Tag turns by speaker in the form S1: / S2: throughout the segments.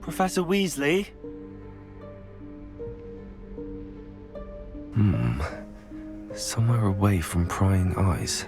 S1: Professor Weasley?
S2: Somewhere away from prying eyes.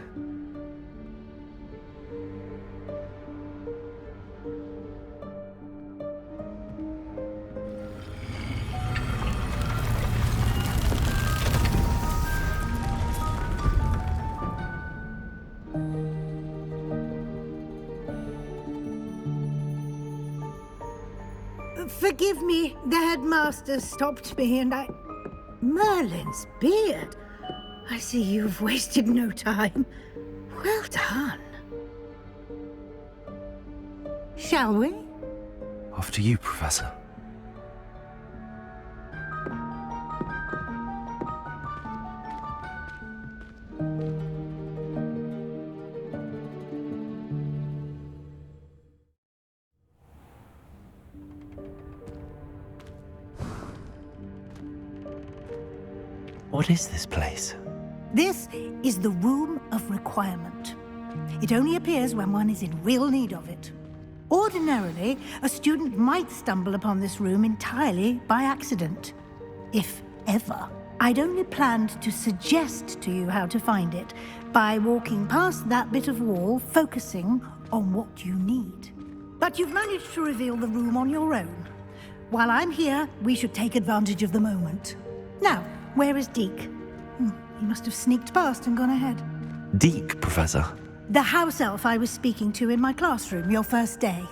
S3: Forgive me, the headmaster stopped me and I... Merlin's beard. I see you've wasted no time. Well done. Shall we?
S2: After you, Professor. What is this place?
S3: This is the Room of Requirement. It only appears when one is in real need of it. Ordinarily, a student might stumble upon this room entirely by accident, if ever. I'd only planned to suggest to you how to find it by walking past that bit of wall, focusing on what you need. But you've managed to reveal the room on your own. While I'm here, we should take advantage of the moment. Now, where is Deke? He must have sneaked past and gone ahead.
S2: Deke, Professor.
S3: The house elf I was speaking to in my classroom your first day.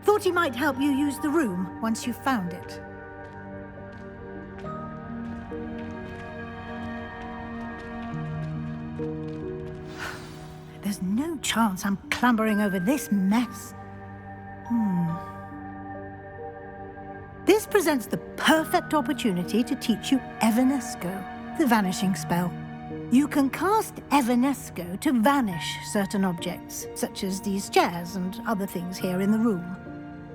S3: Thought he might help you use the room once you've found it. There's no chance I'm clambering over this mess. This presents the perfect opportunity to teach you Evanesco, the vanishing spell. You can cast Evanesco to vanish certain objects, such as these chairs and other things here in the room.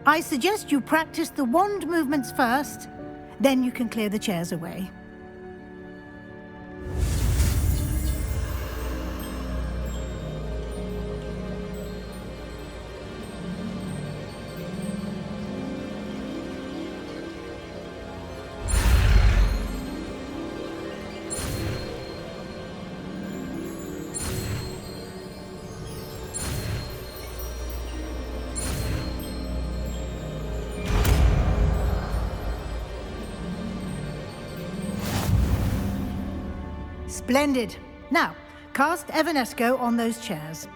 S3: I suggest you practice the wand movements first, then you can clear the chairs away. Splendid. Now, cast Evanesco on those chairs.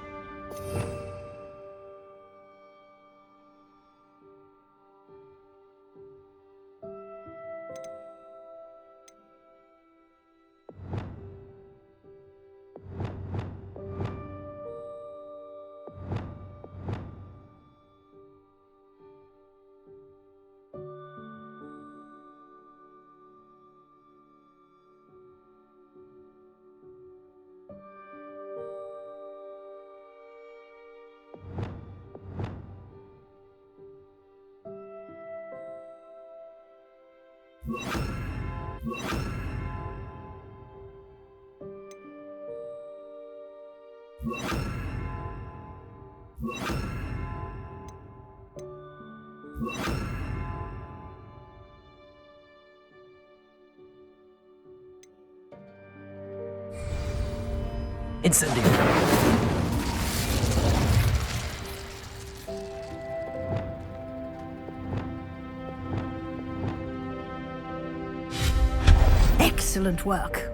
S2: Incendiary.
S3: Excellent work.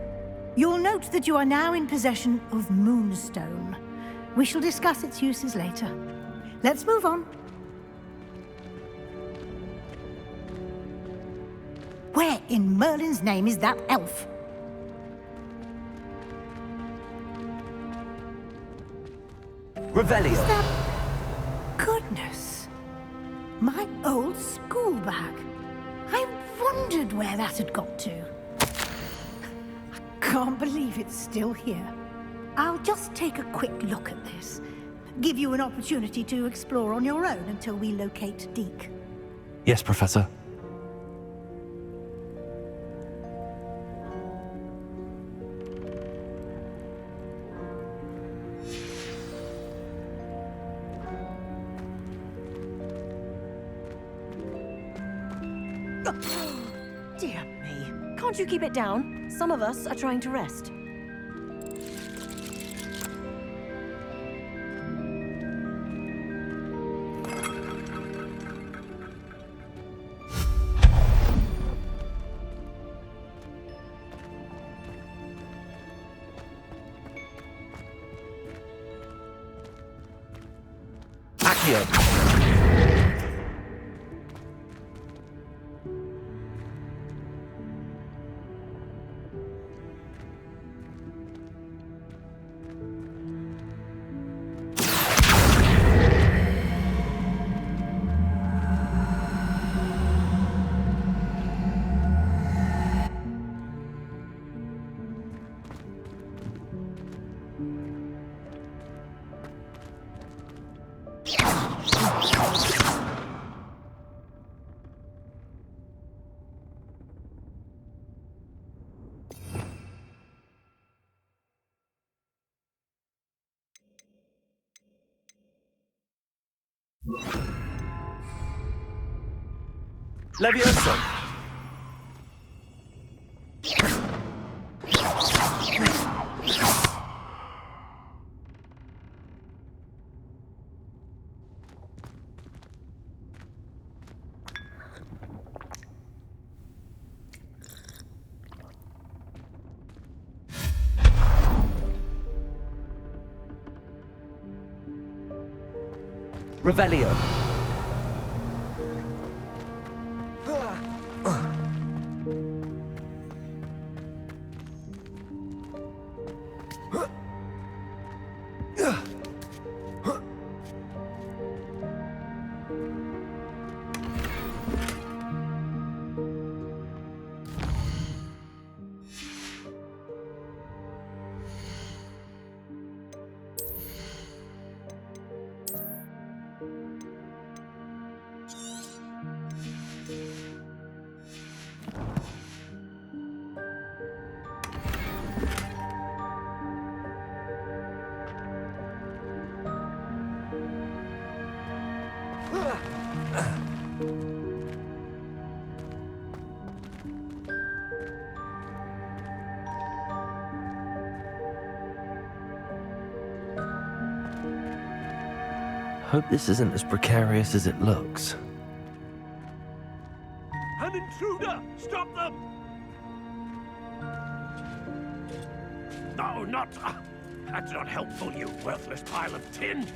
S3: You'll note that you are now in possession of Moonstone. We shall discuss its uses later. Let's move on. Where in Merlin's name is that elf?
S2: Revelio.
S3: Is that... Goodness. My old school bag. I wondered where that had got to. I can't believe it's still here. I'll just take a quick look at this. Give you an opportunity to explore on your own until we locate Deke.
S2: Yes, Professor.
S1: Dear me. Can't you keep it down? Some of us are trying to rest.
S2: Accio. Levioso. Revelio. Hope this isn't as precarious as it looks.
S4: An intruder! Stop them! No, not... that's not helpful, you worthless pile of tin!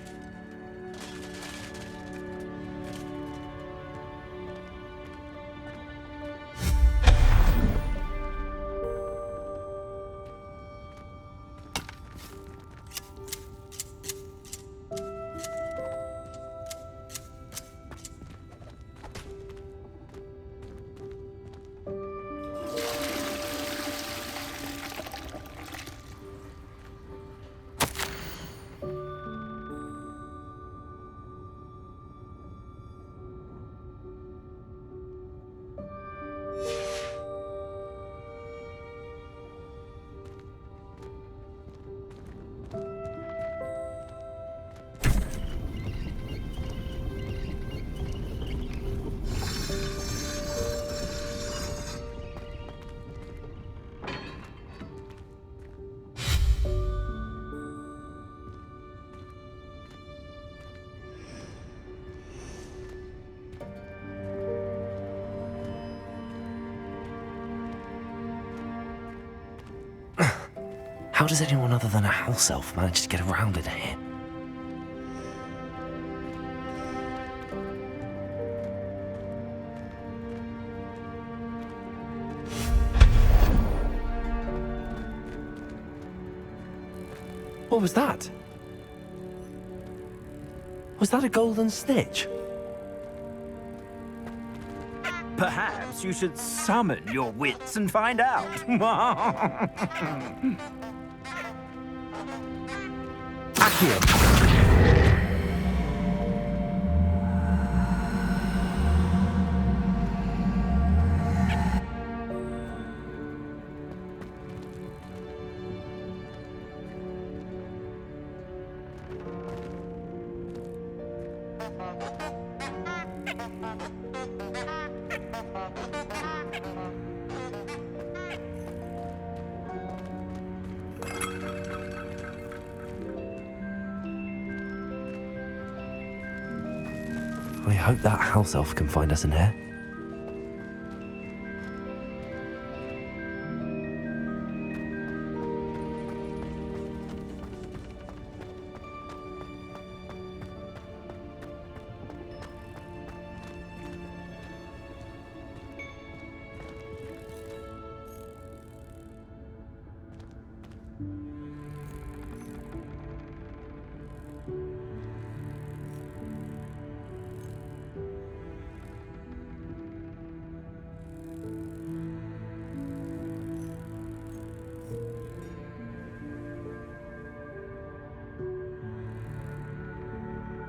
S2: How does anyone other than a house elf manage to get around in here? What was that? Was that a golden snitch?
S5: Perhaps you should summon your wits and find out.
S2: Accio. I hope that house elf can find us in here.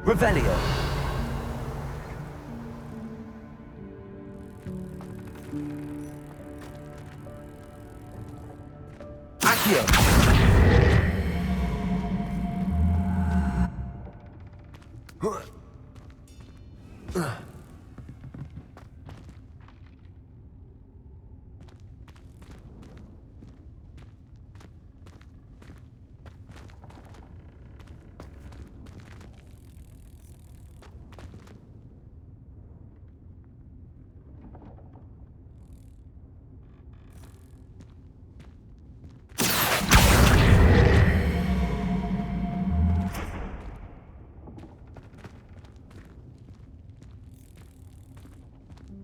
S5: Revelio. Accio.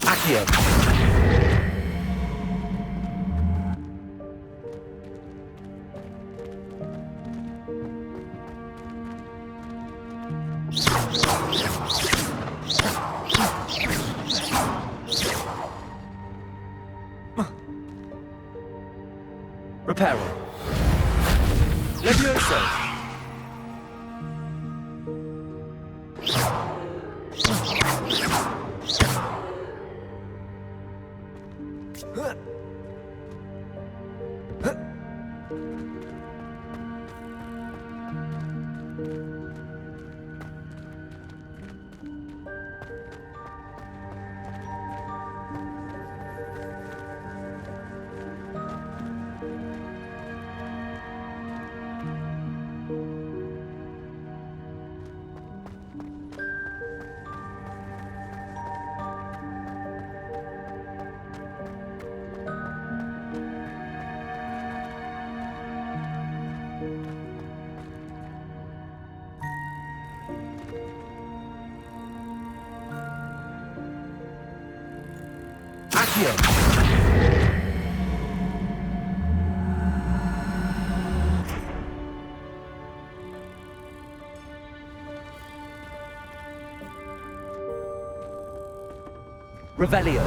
S5: Accio. Reparo. Levioso. Accio. Revelio.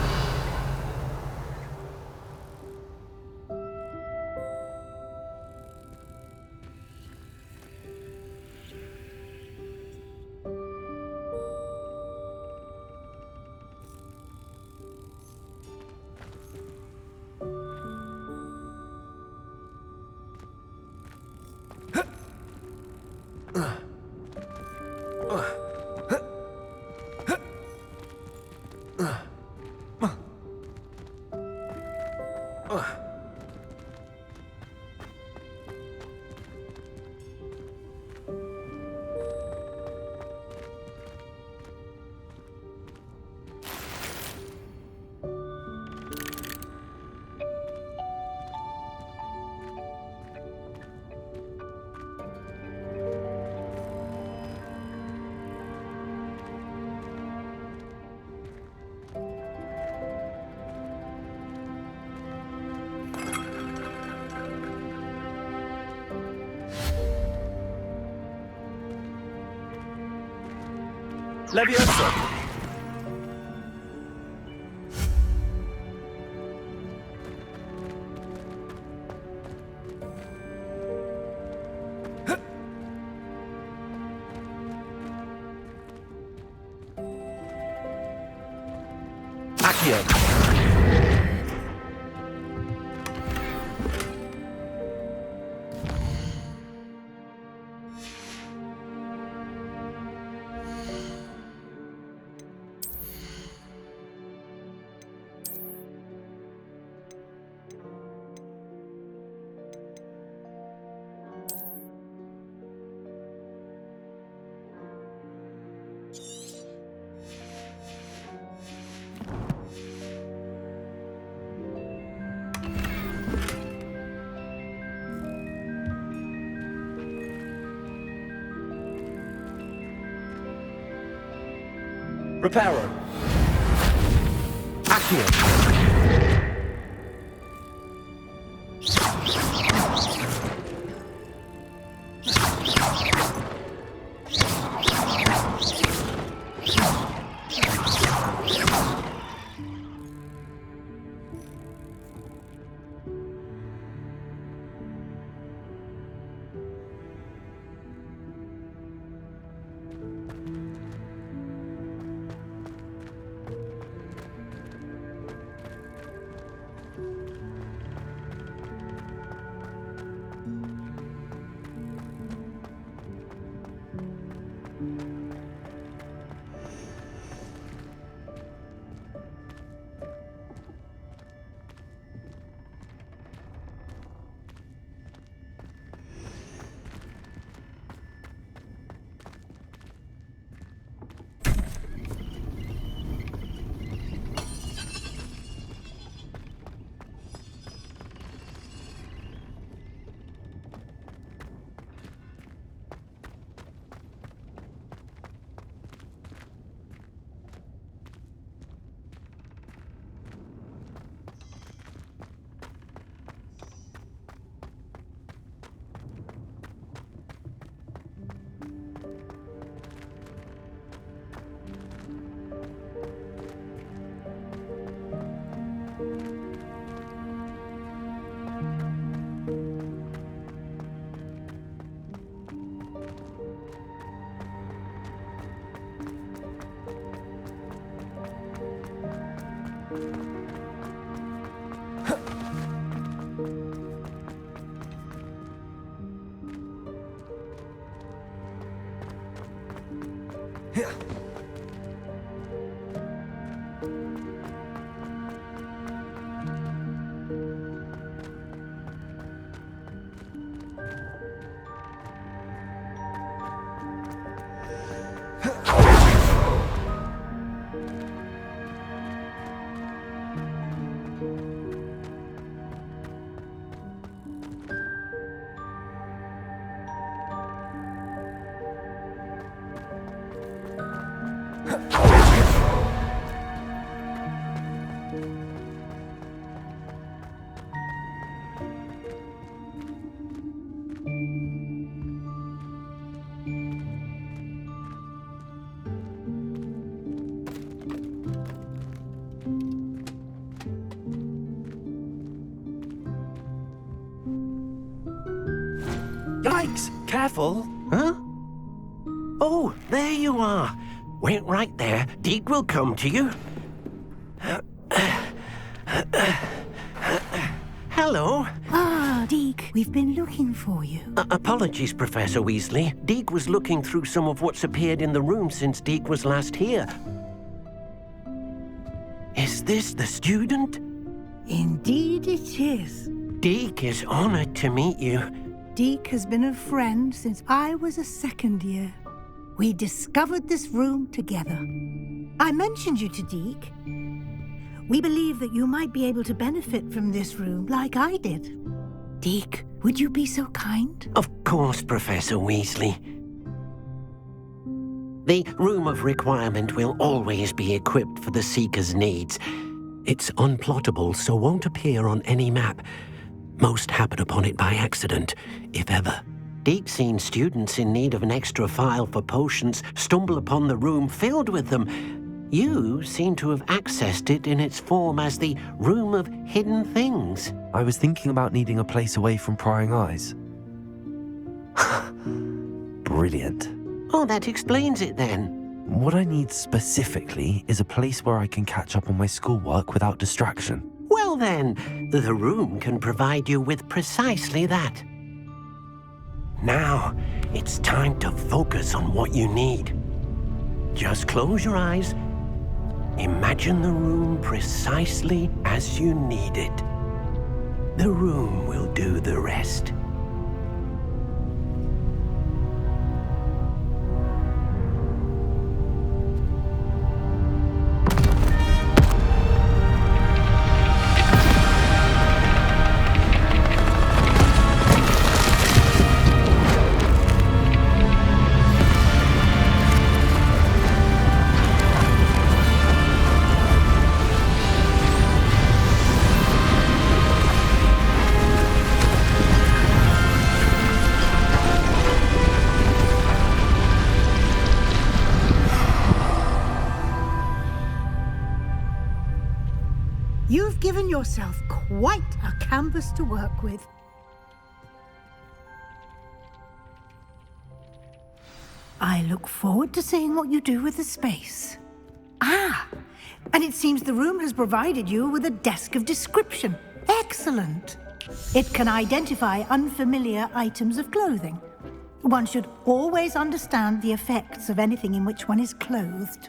S5: Levioso. Accio.
S6: Reparo. Accio. Yikes! Careful!
S7: Huh? Oh, there you are. Wait right there. Deke will come to you. Hello.
S3: Ah, Deke, we've been looking for you.
S7: Apologies, Professor Weasley. Deke was looking through some of what's appeared in the room since Deke was last here. Is this the student?
S3: Indeed it is.
S7: Deke is honored to meet you.
S3: Deke has been a friend since I was a second year. We discovered this room together. I mentioned you to Deke. We believe that you might be able to benefit from this room like I did. Deke, would you be so kind?
S7: Of course, Professor Weasley. The Room of Requirement will always be equipped for the Seeker's needs. It's unplottable, so won't appear on any map. Most happen upon it by accident, if ever. Deke's seen students in need of an extra file for potions stumble upon the room filled with them. You seem to have accessed it in its form as the Room of Hidden Things.
S2: I was thinking about needing a place away from prying eyes. Brilliant.
S7: Oh, that explains it then.
S2: What I need specifically is a place where I can catch up on my schoolwork without distraction.
S7: Well then, the room can provide you with precisely that. Now, it's time to focus on what you need. Just close your eyes. Imagine the room precisely as you need it. The room will do the rest.
S3: You've given yourself quite a canvas to work with. I look forward to seeing what you do with the space. Ah, and it seems the room has provided you with a desk of description. Excellent. It can identify unfamiliar items of clothing. One should always understand the effects of anything in which one is clothed.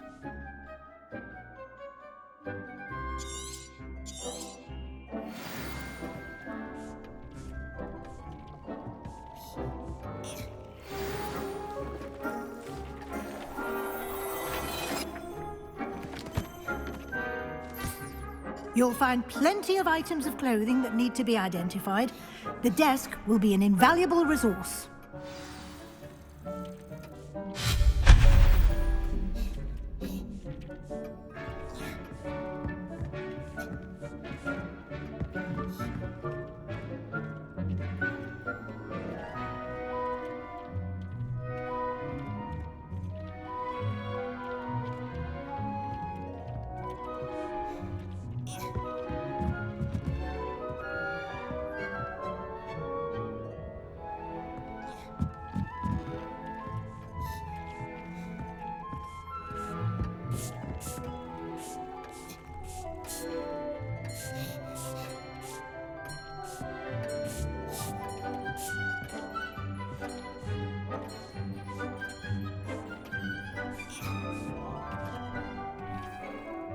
S3: You'll find plenty of items of clothing that need to be identified. The desk will be an invaluable resource.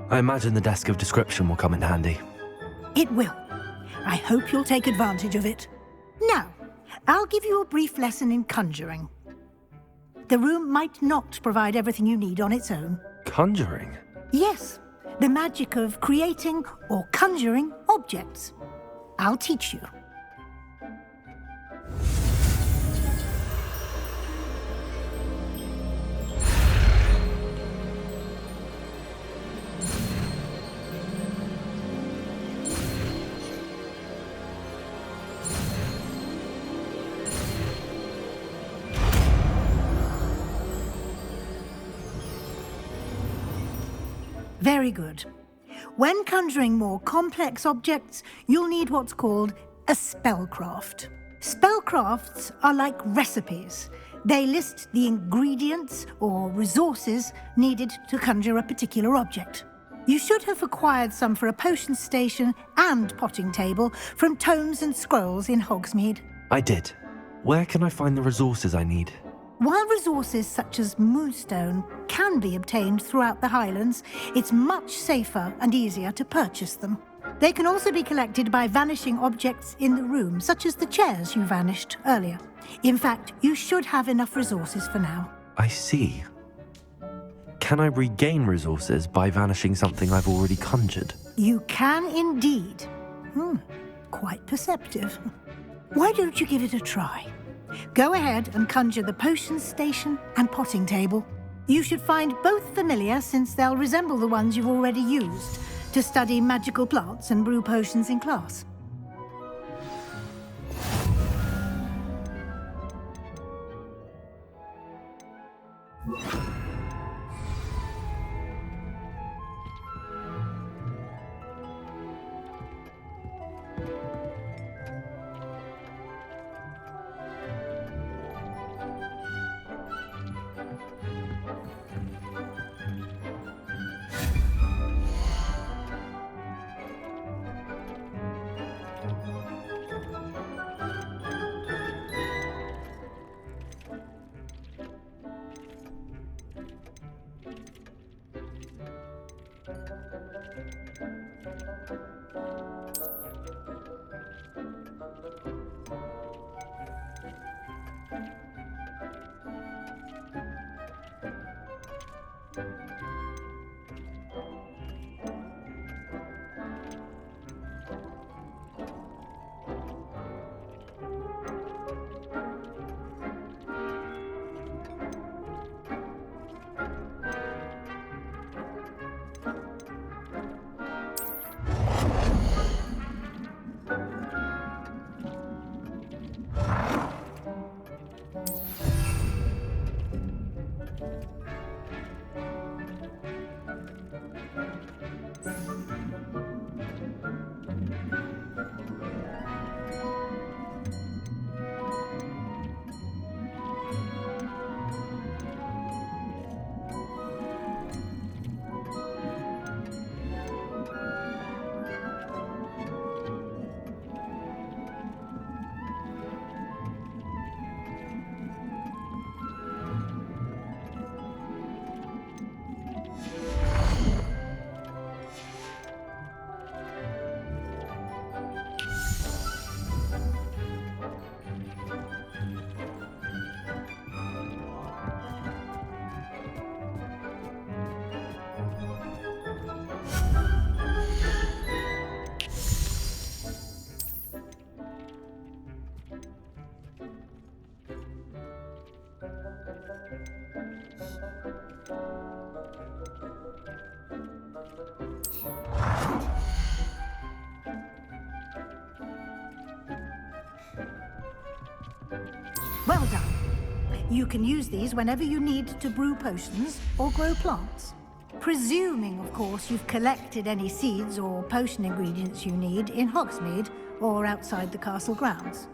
S2: I imagine the desk of description will come in handy.
S3: It will. I hope you'll take advantage of it. Now, I'll give you a brief lesson in conjuring. The room might not provide everything you need on its own.
S2: Conjuring?
S3: Yes, the magic of creating or conjuring objects. I'll teach you. Very good. When conjuring more complex objects, you'll need what's called a spellcraft. Spellcrafts are like recipes. They list the ingredients or resources needed to conjure a particular object. You should have acquired some for a potion station and potting table from tomes and scrolls in Hogsmeade.
S2: I did. Where can I find the resources I need?
S3: While resources such as moonstone can be obtained throughout the Highlands, it's much safer and easier to purchase them. They can also be collected by vanishing objects in the room, such as the chairs you vanished earlier. In fact, you should have enough resources for now.
S2: I see. Can I regain resources by vanishing something I've already conjured?
S3: You can indeed. Quite perceptive. Why don't you give it a try? Go ahead and conjure the potion station and potting table. You should find both familiar, since they'll resemble the ones you've already used to study magical plants and brew potions in class. You can use these whenever you need to brew potions or grow plants. Presuming, of course, you've collected any seeds or potion ingredients you need in Hogsmeade or outside the castle grounds.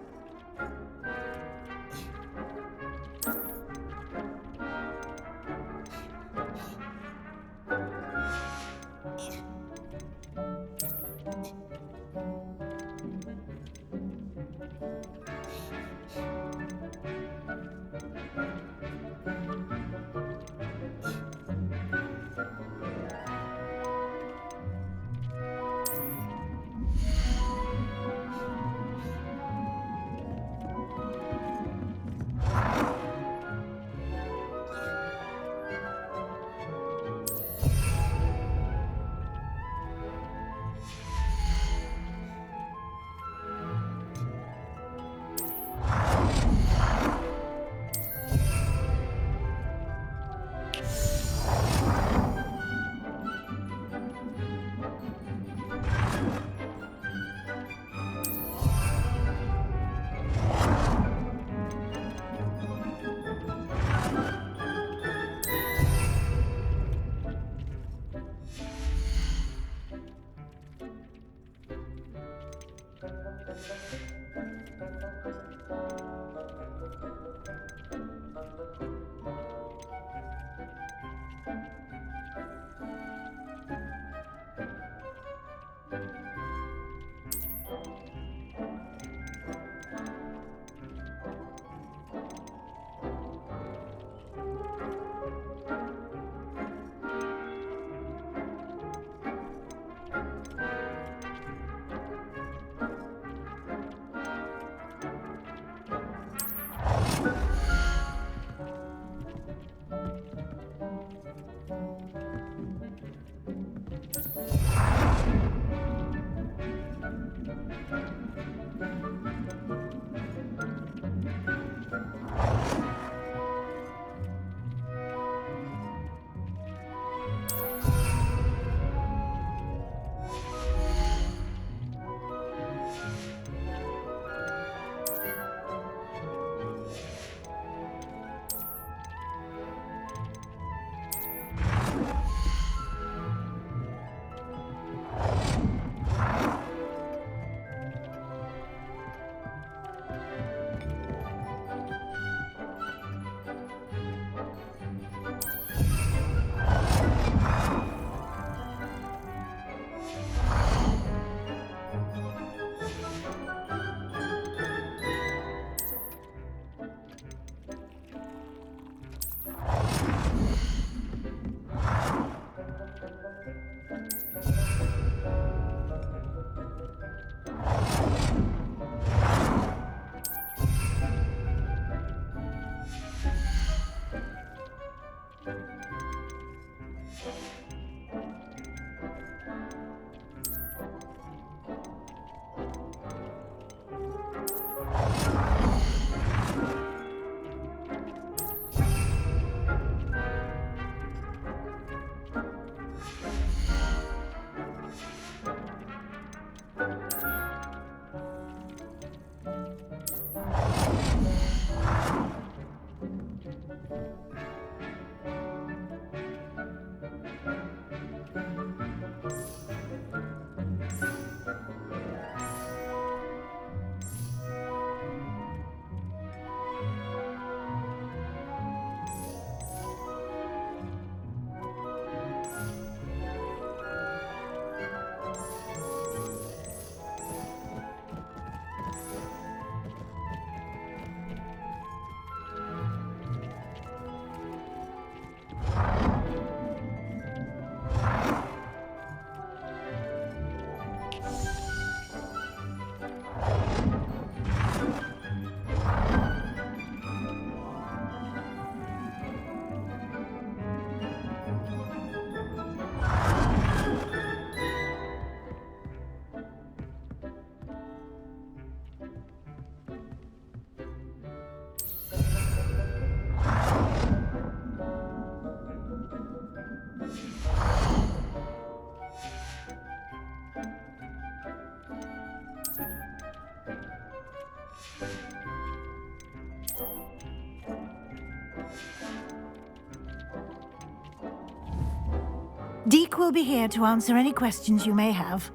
S3: Deke will be here to answer any questions you may have.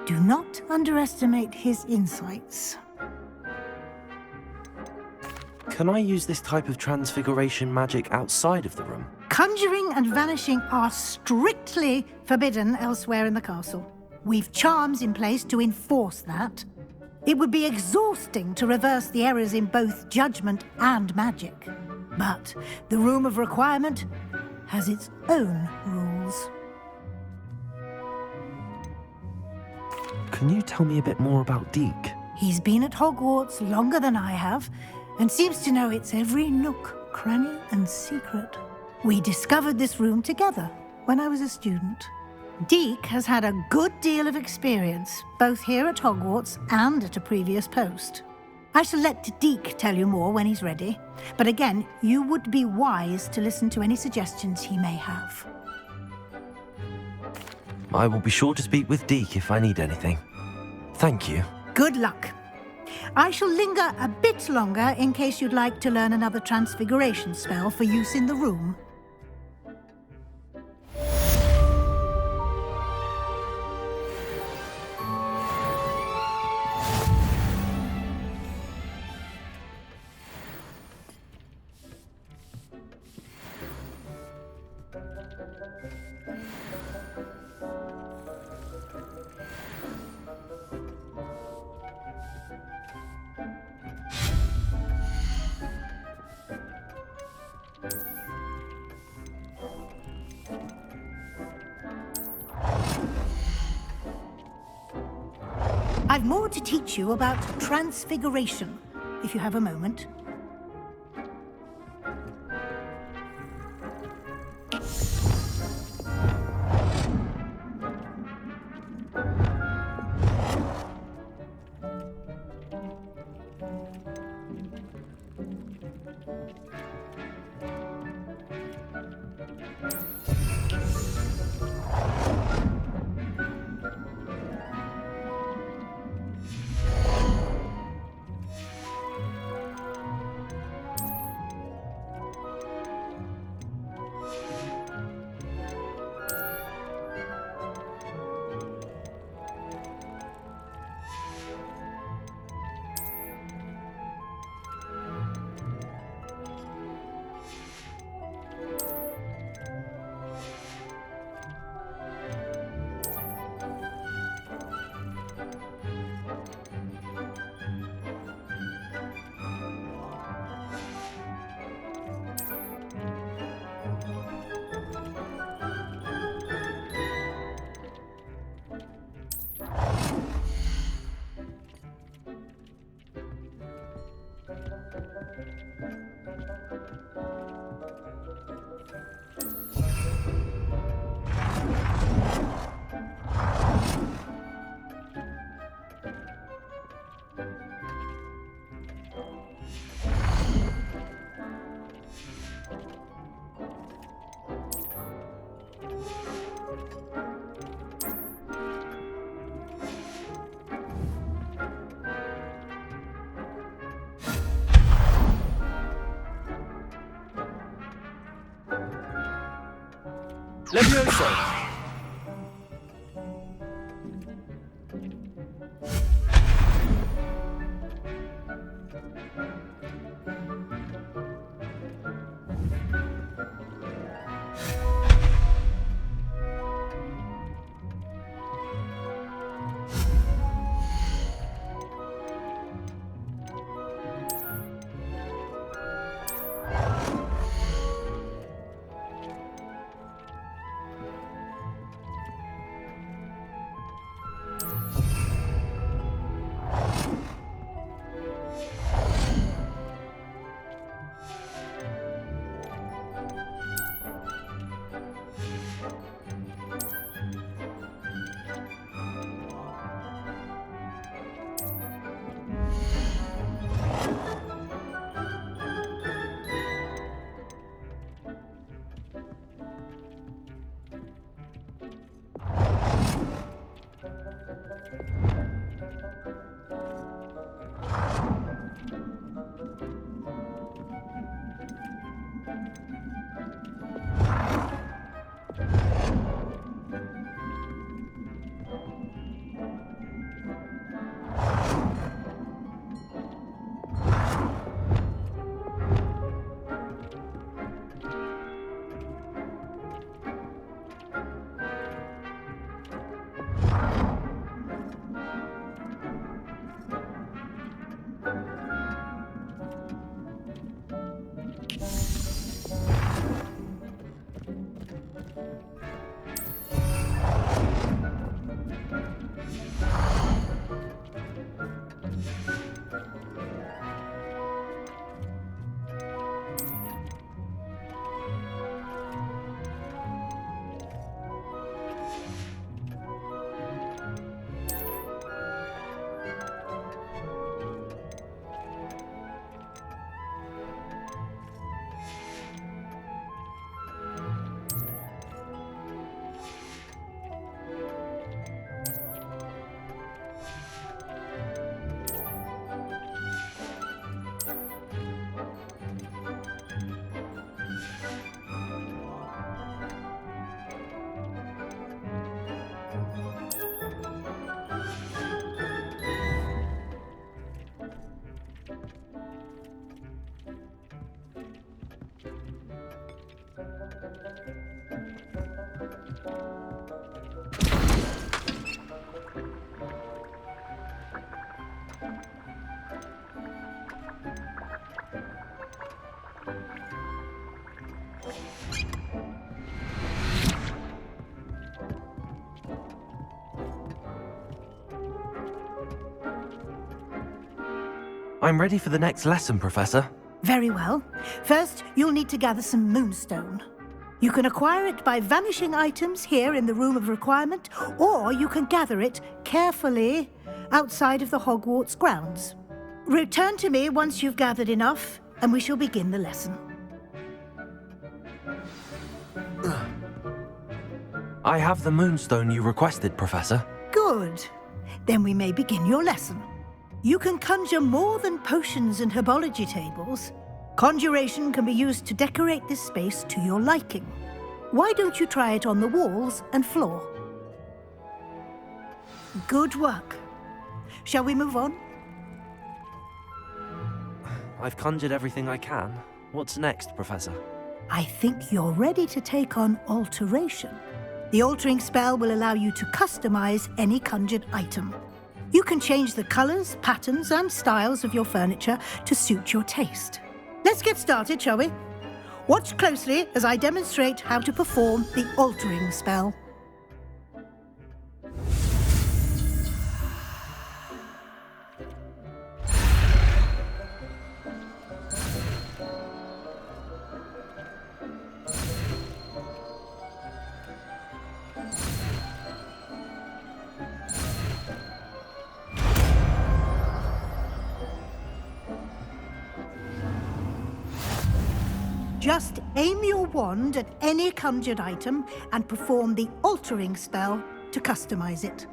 S3: Do not underestimate his insights.
S2: Can I use this type of transfiguration magic outside of the room?
S3: Conjuring and vanishing are strictly forbidden elsewhere in the castle. We've charms in place to enforce that. It would be exhausting to reverse the errors in both judgment and magic. But the Room of Requirement has its own rules.
S2: Can you tell me a bit more about Deke?
S3: He's been at Hogwarts longer than I have, and seems to know its every nook, cranny, and secret. We discovered this room together when I was a student. Deke has had a good deal of experience, both here at Hogwarts and at a previous post. I shall let Deke tell you more when he's ready, but again, you would be wise to listen to any suggestions he may have.
S2: I will be sure to speak with Deke if I need anything. Thank you.
S3: Good luck. I shall linger a bit longer in case you'd like to learn another transfiguration spell for use in the room. I've more to teach you about transfiguration, if you have a moment.
S6: Levioso!
S2: I'm ready for the next lesson, Professor.
S3: Very well. First, you'll need to gather some moonstone. You can acquire it by vanishing items here in the Room of Requirement, or you can gather it carefully outside of the Hogwarts grounds. Return to me once you've gathered enough, and we shall begin the lesson.
S2: I have the moonstone you requested, Professor.
S3: Good. Then we may begin your lesson. You can conjure more than potions and herbology tables. Conjuration can be used to decorate this space to your liking. Why don't you try it on the walls and floor? Good work. Shall we move on?
S2: I've conjured everything I can. What's next, Professor?
S3: I think you're ready to take on alteration. The altering spell will allow you to customize any conjured item. You can change the colors, patterns, and styles of your furniture to suit your taste. Let's get started, shall we? Watch closely as I demonstrate how to perform the altering spell. Just aim your wand at any conjured item and perform the altering spell to customize it.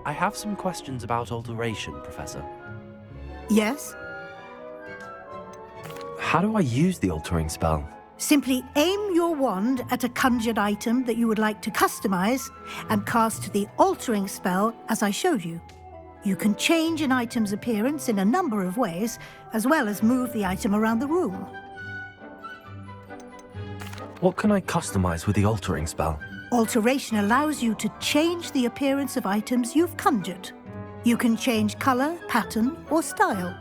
S2: I have some questions about alteration, Professor.
S3: Yes?
S2: How do I use the altering spell?
S3: Simply aim your wand at a conjured item that you would like to customize and cast the altering spell as I showed you. You can change an item's appearance in a number of ways, as well as move the item around the room.
S2: What can I customize with the altering spell?
S3: Alteration allows you to change the appearance of items you've conjured. You can change color, pattern, or style.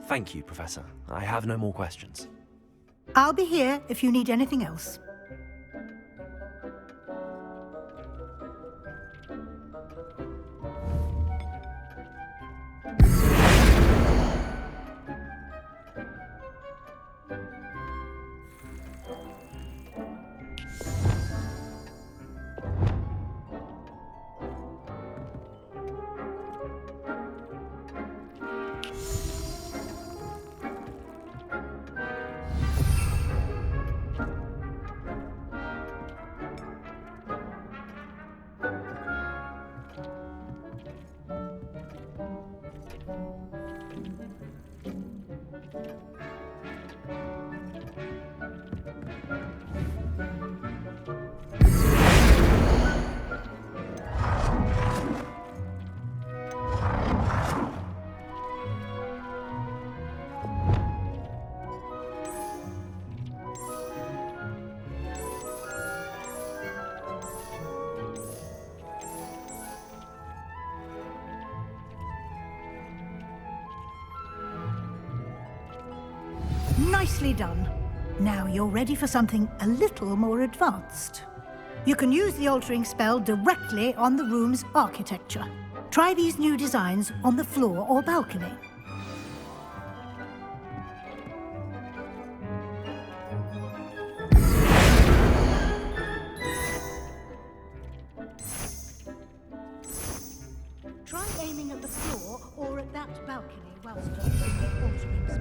S2: Thank you, Professor. I have no more questions.
S3: I'll be here if you need anything else. Nicely done. Now you're ready for something a little more advanced. You can use the altering spell directly on the room's architecture. Try these new designs on the floor or balcony. Try aiming at the floor or at that balcony whilst doing the altering spell.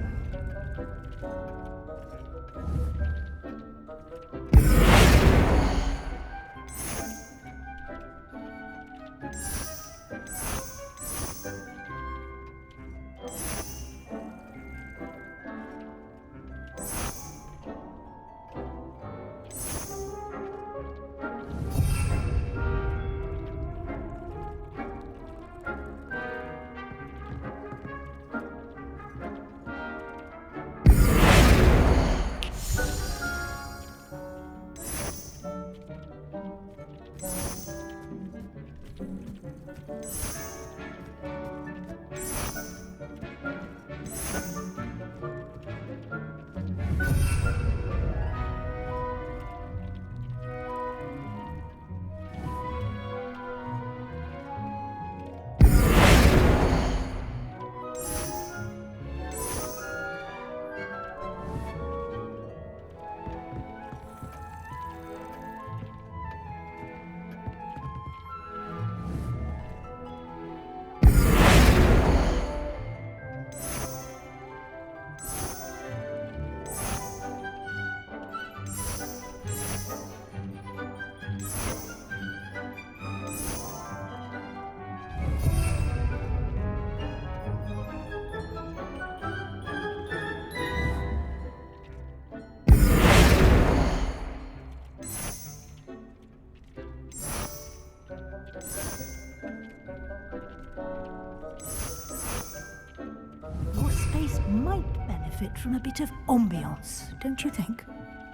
S3: Your space might benefit from a bit of ambiance, don't you think?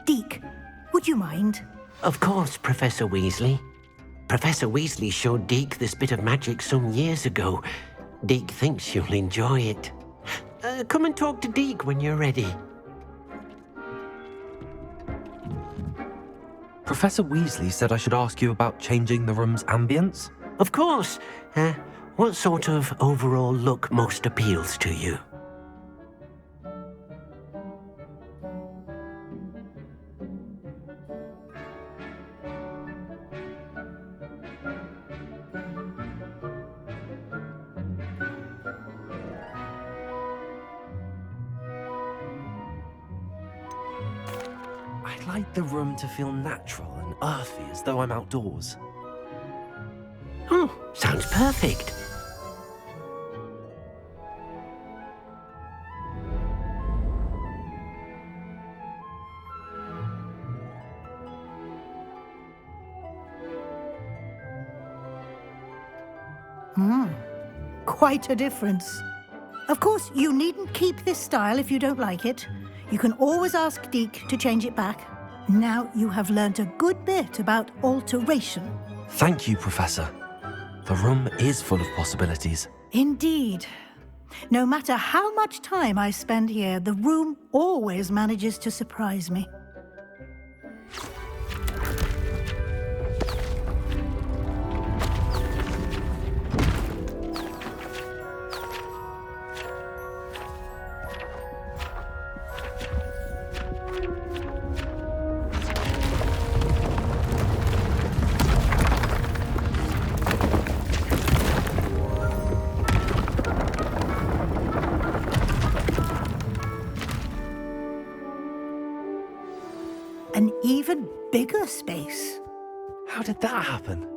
S3: Deke, would you mind?
S7: Of course, Professor Weasley. Professor Weasley showed Deke this bit of magic some years ago. Deke thinks you'll enjoy it. Come and talk to Deke when you're ready.
S2: Professor Weasley said I should ask you about changing the room's ambience.
S7: Of course. What sort of overall look most appeals to you?
S2: I'd like the room to feel natural and earthy, as though I'm outdoors.
S7: Oh, sounds perfect.
S3: Quite a difference. Of course, you needn't keep this style if you don't like it. You can always ask Deke to change it back. Now you have learnt a good bit about alteration.
S2: Thank you, Professor. The room is full of possibilities.
S3: Indeed. No matter how much time I spend here, the room always manages to surprise me. An even bigger space.
S2: How did that happen?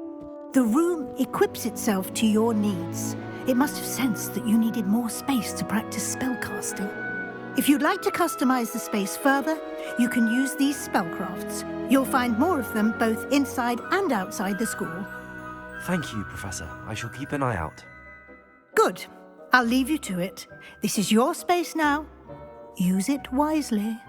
S3: The room equips itself to your needs. It must have sensed that you needed more space to practice spellcasting. If you'd like to customize the space further, you can use these spellcrafts. You'll find more of them both inside and outside the school.
S2: Thank you, Professor. I shall keep an eye out.
S3: Good. I'll leave you to it. This is your space now. Use it wisely.